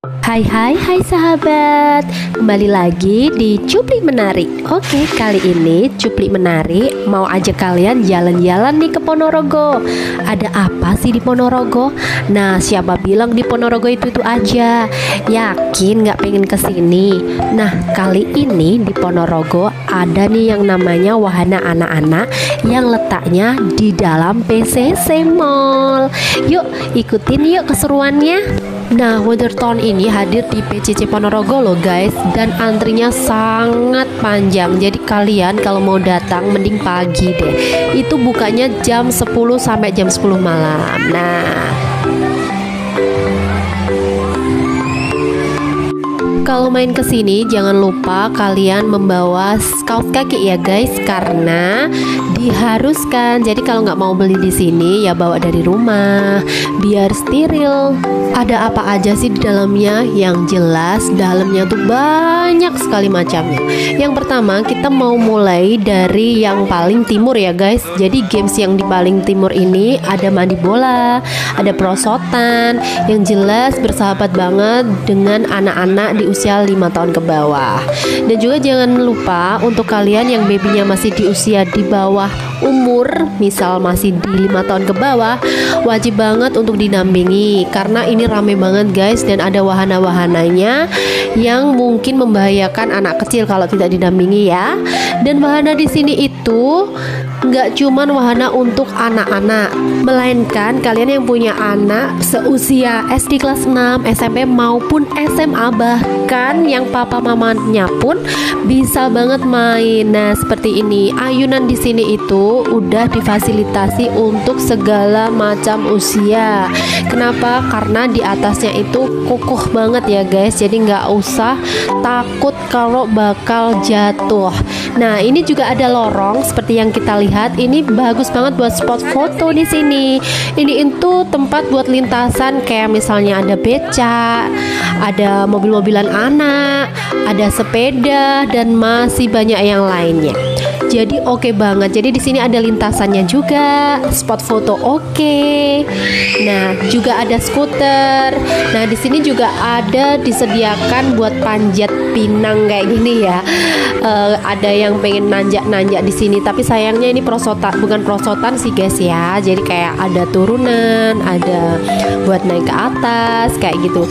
Hai hai hai sahabat, kembali lagi di Cuplik Menarik. Oke, kali ini Cuplik Menarik mau ajak kalian jalan-jalan nih ke Ponorogo. Ada apa sih di Ponorogo? Nah, siapa bilang di Ponorogo itu aja? Yakin nggak pengen kesini? Nah, kali ini di Ponorogo ada nih yang namanya wahana anak-anak yang letaknya di dalam PCC Mall. Yuk, ikutin yuk keseruannya. Nah, Wondertown ini hadir di PCC Ponorogo loh guys, dan antrinya sangat panjang. Jadi kalian kalau mau datang mending pagi deh. Itu bukanya jam 10 sampai jam 10 malam. Nah, kalau main ke sini jangan lupa kalian membawa kaos kaki ya guys, karena diharuskan. Jadi kalau nggak mau beli di sini ya bawa dari rumah biar steril. Ada apa aja sih di dalamnya? Yang jelas dalamnya tuh banyak sekali macamnya. Yang pertama kita mau mulai dari yang paling timur ya guys. Jadi games yang di paling timur ini ada mandi bola, ada perosotan. Yang jelas bersahabat banget dengan anak-anak di usia 5 tahun ke bawah. Dan juga jangan lupa untuk kalian yang babynya masih di usia di bawah umur, misal masih di 5 tahun ke bawah, wajib banget untuk didampingi karena ini rame banget guys, dan ada wahana-wahananya yang mungkin membahayakan anak kecil kalau tidak didampingi ya. Dan wahana di sini itu nggak cuman wahana untuk anak-anak, melainkan kalian yang punya anak seusia SD kelas 6, SMP maupun SMA, bahkan yang papa mamanya pun bisa banget main. Nah, seperti ini. Ayunan di sini itu udah difasilitasi untuk segala macam usia. Kenapa? Karena di atasnya itu kukuh banget ya guys. Jadi nggak usah takut kalau bakal jatuh. Nah, ini juga ada lorong seperti yang kita lihat. Ini bagus banget buat spot foto di sini. Ini itu tempat buat lintasan kayak misalnya ada beca, ada mobil-mobilan anak, ada sepeda, dan masih banyak yang lainnya. Jadi oke banget. Jadi di sini ada lintasannya juga, spot foto oke. Nah, juga ada skuter. Nah, di sini juga ada disediakan buat panjat pinang kayak gini ya. Ada yang pengen nanjak-nanjak di sini, tapi sayangnya ini prosotan, bukan prosotan sih guys ya. Jadi kayak ada turunan, ada buat naik ke atas kayak gitu.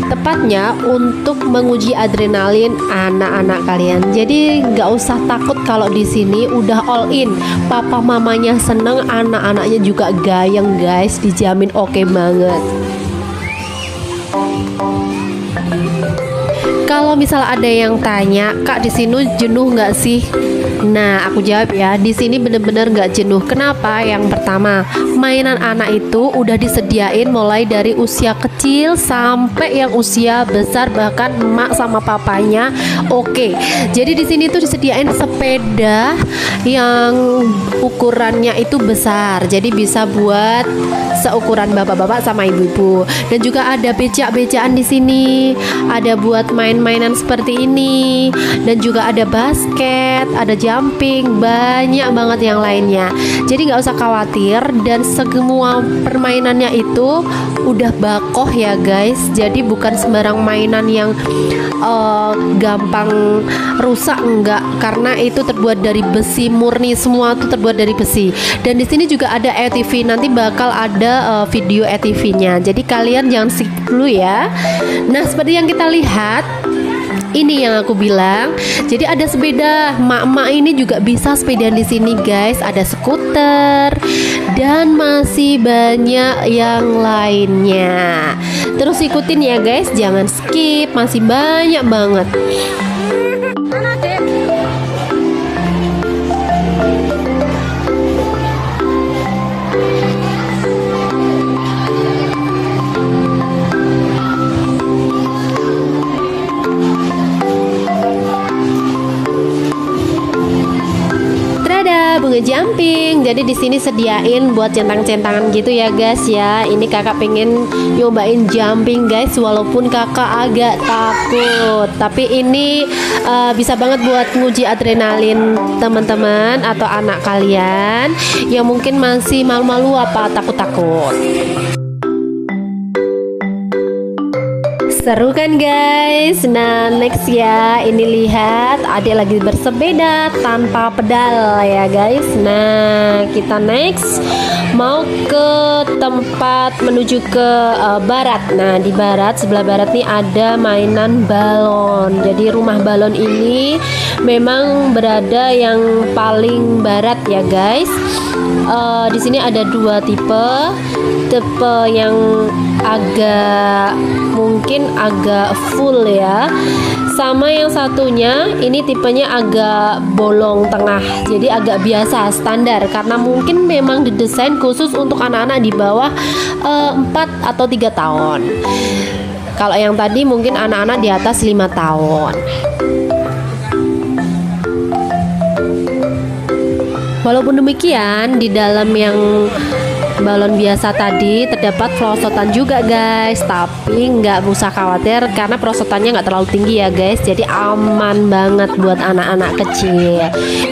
Tepatnya untuk menguji adrenalin anak-anak kalian. Jadi nggak usah takut kalau di sini udah all in. Papa mamanya seneng, anak-anaknya juga gayeng guys. Dijamin oke banget. Kalau misal ada yang tanya, Kak di sini jenuh nggak sih? Nah, aku jawab ya, di sini bener-bener nggak jenuh. Kenapa? Yang pertama, mainan anak itu udah disediain mulai dari usia kecil sampai yang usia besar, bahkan emak sama papanya. Oke, jadi di sini tuh disediain sepeda yang ukurannya itu besar, jadi bisa buat seukuran bapak-bapak sama ibu-ibu. Dan juga ada becak-becakan di sini, ada buat main-mainan seperti ini, dan juga ada basket, ada jumping, banyak banget yang lainnya. Jadi nggak usah khawatir, dan semua permainannya itu udah bakoh ya guys. Jadi bukan sembarang mainan yang gampang rusak, enggak, karena itu terbuat dari besi murni, semua itu terbuat dari besi. Dan di sini juga ada ATV, nanti bakal ada video ATV-nya. Jadi kalian jangan skip dulu ya. Nah, seperti yang kita lihat, ini yang aku bilang. Jadi ada sepeda, mak-mak ini juga bisa sepedaan di sini guys. Ada skuter dan masih banyak yang lainnya. Terus ikutin ya guys, jangan skip, masih banyak banget. Bunga jumping. Jadi di sini sediain buat centang-centangan gitu ya guys ya. Ini kakak pengen nyobain jumping guys, walaupun kakak agak takut. Tapi ini bisa banget buat nguji adrenalin teman-teman atau anak kalian yang mungkin masih malu-malu apa takut-takut. Seru kan guys? Nah next ya, ini lihat adik lagi bersepeda tanpa pedal ya guys. Nah kita next mau ke tempat menuju ke barat. Nah di barat, sebelah barat nih ada mainan balon. Jadi rumah balon ini memang berada yang paling barat ya guys. Di sini ada dua tipe yang mungkin agak full ya, sama yang satunya ini tipenya agak bolong tengah, jadi agak biasa standar karena mungkin memang didesain khusus untuk anak-anak di bawah 4 atau 3 tahun. Kalau yang tadi mungkin anak-anak di atas 5 tahun. Walaupun demikian, di dalam yang balon biasa tadi terdapat perosotan juga guys, tapi nggak usah khawatir karena perosotannya nggak terlalu tinggi ya guys, jadi aman banget buat anak-anak kecil.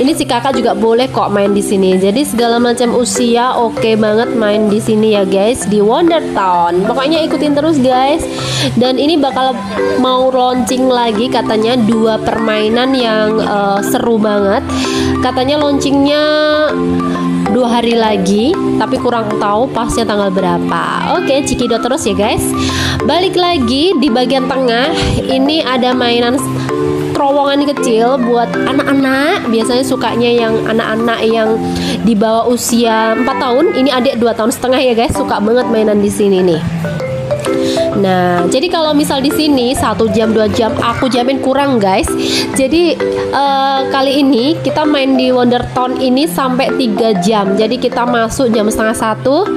Ini si kakak juga boleh kok main di sini, jadi segala macam usia oke banget main di sini ya guys, di Wonder Town. Pokoknya ikutin terus guys. Dan ini bakal mau launching lagi katanya 2 permainan yang seru banget. Katanya launchingnya 2 hari lagi, tapi kurang tahu pasnya tanggal berapa. Oke, cikidot terus ya guys. Balik lagi di bagian tengah, ini ada mainan terowongan kecil buat anak-anak. Biasanya sukanya yang anak-anak yang di bawah usia 4 tahun. Ini adik 2,5 tahun ya guys, suka banget mainan di sini nih. Nah, jadi kalau misal di sini 1 jam 2 jam aku jamin kurang guys. Jadi kali ini kita main di Wonder Town ini sampai 3 jam. Jadi kita masuk jam setengah 1,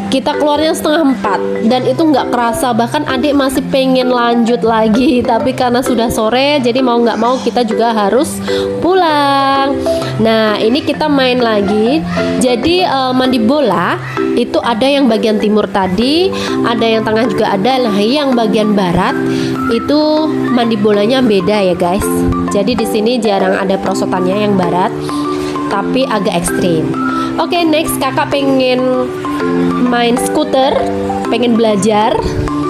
kita keluarnya setengah 4, dan itu nggak kerasa. Bahkan adik masih pengen lanjut lagi, tapi karena sudah sore, jadi mau nggak mau kita juga harus pulang. Nah, ini kita main lagi. Jadi mandi bola itu ada yang bagian timur tadi, ada yang tengah juga ada. Nah, yang bagian barat itu mandi bolanya beda ya guys. Jadi di sini jarang ada perosotannya yang barat, tapi agak ekstrim. Oke, next kakak pengen main skuter, pengen belajar,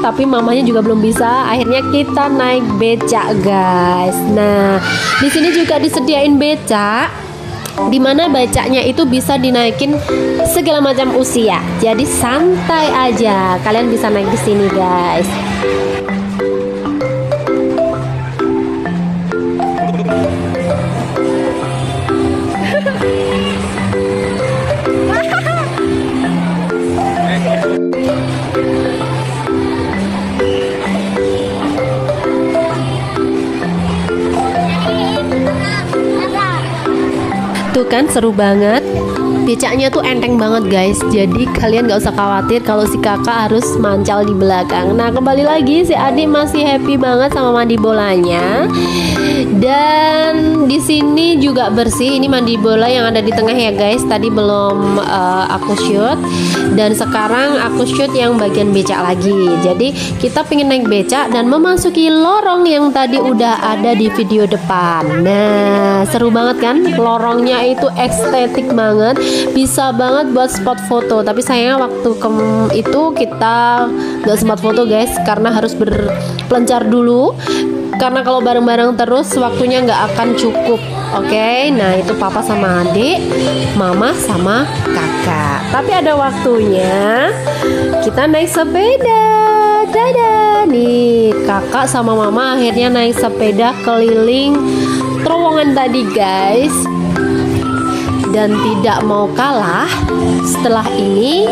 tapi mamanya juga belum bisa. Akhirnya kita naik becak guys. Nah, di sini juga disediain becak, dimana becaknya itu bisa dinaikin segala macam usia. Jadi santai aja, kalian bisa naik di sini guys. Tuh kan seru banget. Becaknya tuh enteng banget guys. Jadi kalian gak usah khawatir kalau si kakak harus mancal di belakang. Nah, kembali lagi si adik masih happy banget sama mandi bolanya. Dan di sini juga bersih. Ini mandi bola yang ada di tengah ya guys. Tadi belum aku shoot, dan sekarang aku shoot yang bagian becak lagi. Jadi kita pengen naik becak dan memasuki lorong yang tadi udah ada di video depan. Nah, seru banget kan? Lorongnya itu estetik banget, bisa banget buat spot foto. Tapi sayangnya waktu itu kita gak sempat foto guys, karena harus berpelencar dulu. Karena kalau bareng-bareng terus waktunya nggak akan cukup. Oke, nah itu papa sama adik, mama sama kakak. Tapi ada waktunya kita naik sepeda. Dadah, nih kakak sama mama akhirnya naik sepeda keliling terowongan tadi guys. Dan tidak mau kalah, setelah ini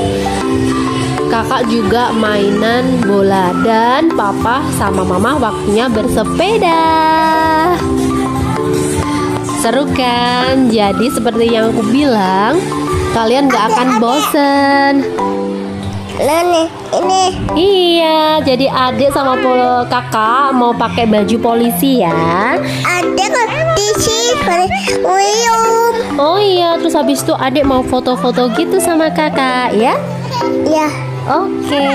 kakak juga mainan bola, dan papa sama mama waktunya bersepeda. Seru kan? Jadi seperti yang aku bilang, kalian gak akan bosen. Ini. Iya, jadi adik sama kakak mau pakai baju polisi ya. Ada kondisi William. Oh iya, terus habis itu adik mau foto-foto gitu sama kakak ya. Ya. Oke.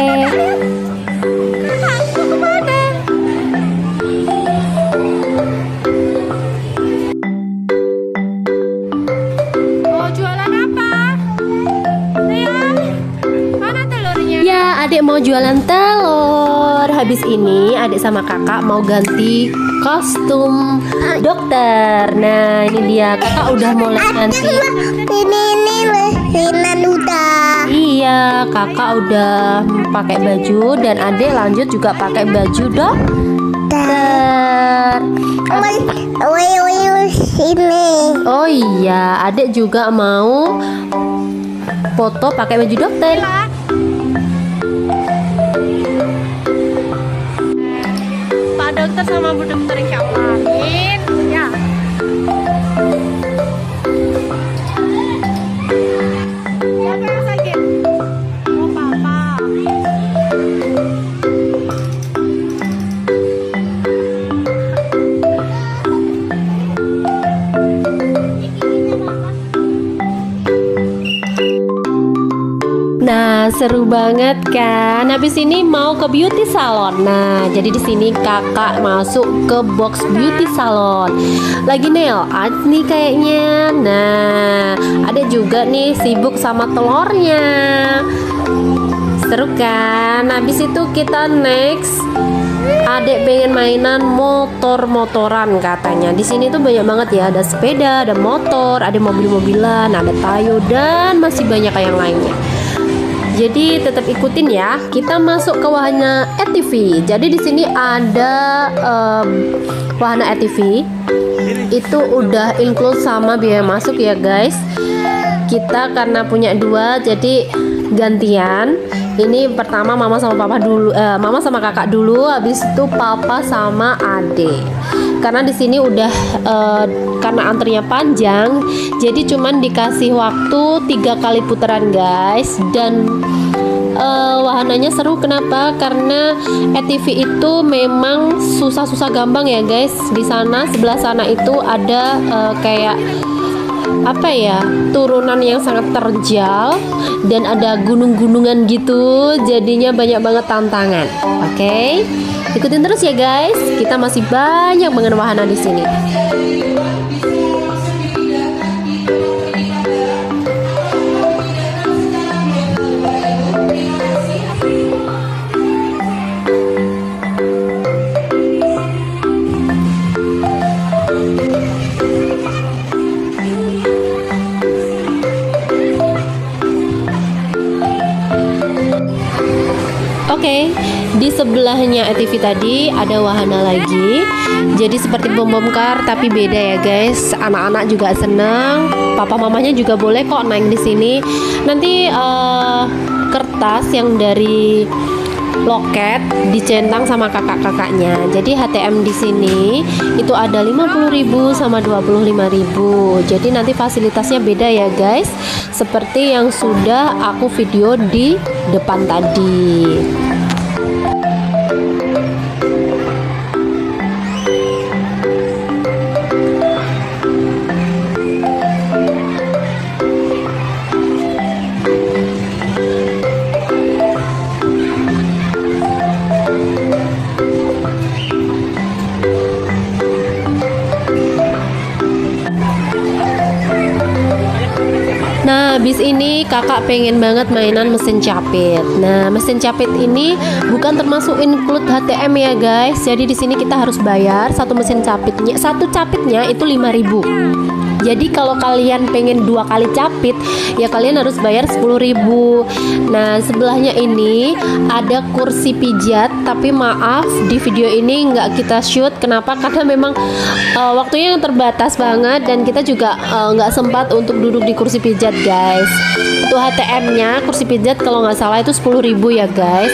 Mau jualan apa? Sayang, mana telurnya? Ya, adik mau jualan telur. habis ini adik sama kakak mau ganti kostum dokter. Nah ini dia, kakak udah mulai ganti. Ini Rina udah. Iya, kakak udah pakai baju dan adik lanjut juga pakai baju dokter. Sini. Oh iya, adik juga mau foto pakai baju dokter. Pak dokter sama Bu dokter kapain ya? Siapa yang sakit? Oh papa. Nah, seru banget kan? Habis ini mau ke beauty salon. Nah, jadi di sini kakak masuk ke box beauty salon. Lagi nail art nih kayaknya. Nah, ada juga nih sibuk sama telurnya. Seru kan? Habis itu kita next. Adek pengen mainan motor-motoran katanya. Di sini tuh banyak banget ya, ada sepeda, ada motor, ada mobil-mobilan, ada Tayo dan masih banyak yang lainnya. Jadi tetap ikutin ya. Kita masuk ke wahana ATV. Jadi di sini ada wahana ATV. Itu udah include sama biaya masuk ya guys. Kita karena punya dua, jadi gantian. Ini pertama mama sama papa dulu, mama sama kakak dulu, habis itu papa sama adik. Karena di sini udah karena antrinya panjang, jadi cuman dikasih waktu 3 kali putaran guys. Dan wahananya seru, kenapa? Karena ATV itu memang susah-susah gampang ya guys. Di sana sebelah sana itu ada kayak apa ya, turunan yang sangat terjal dan ada gunung-gunungan gitu, jadinya banyak banget tantangan. Oke, ikutin terus ya guys, kita masih banyak banget wahana di sini. Oke, di sebelahnya ATV tadi ada wahana lagi. Jadi seperti bom-bom kar tapi beda ya guys. Anak-anak juga senang, papa mamanya juga boleh kok naik di sini. Nanti kertas yang dari loket dicentang sama kakak-kakaknya. Jadi HTM di sini itu ada 50.000 sama 25.000. Jadi nanti fasilitasnya beda ya guys. Seperti yang sudah aku video di depan tadi. Nah, habis ini kakak pengen banget mainan mesin capit. Nah, mesin capit ini bukan termasuk include HTM ya guys. Jadi di sini kita harus bayar satu mesin capitnya. Satu capitnya itu 5.000. Jadi kalau kalian pengen 2 kali capit, ya kalian harus bayar 10.000. Nah, sebelahnya ini ada kursi pijat, tapi maaf di video ini nggak kita shoot. Kenapa? Karena memang waktunya yang terbatas banget dan kita juga nggak sempat untuk duduk di kursi pijat guys. Itu HTM-nya kursi pijat kalau nggak salah itu 10.000 ya guys.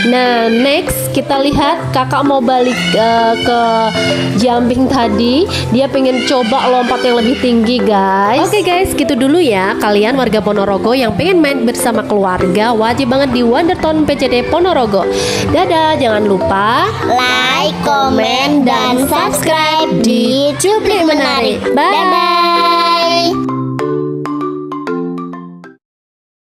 Nah, next kita lihat kakak mau balik ke jumping tadi. Dia pengen coba lompat yang lebih tinggi guys. Oke guys, gitu dulu ya. Kalian warga Ponorogo yang pengen main bersama keluarga, wajib banget di Wondertown PCD Ponorogo. Dadah, jangan lupa Like, komen, dan subscribe di Cuplik Menarik. Bye. Bye.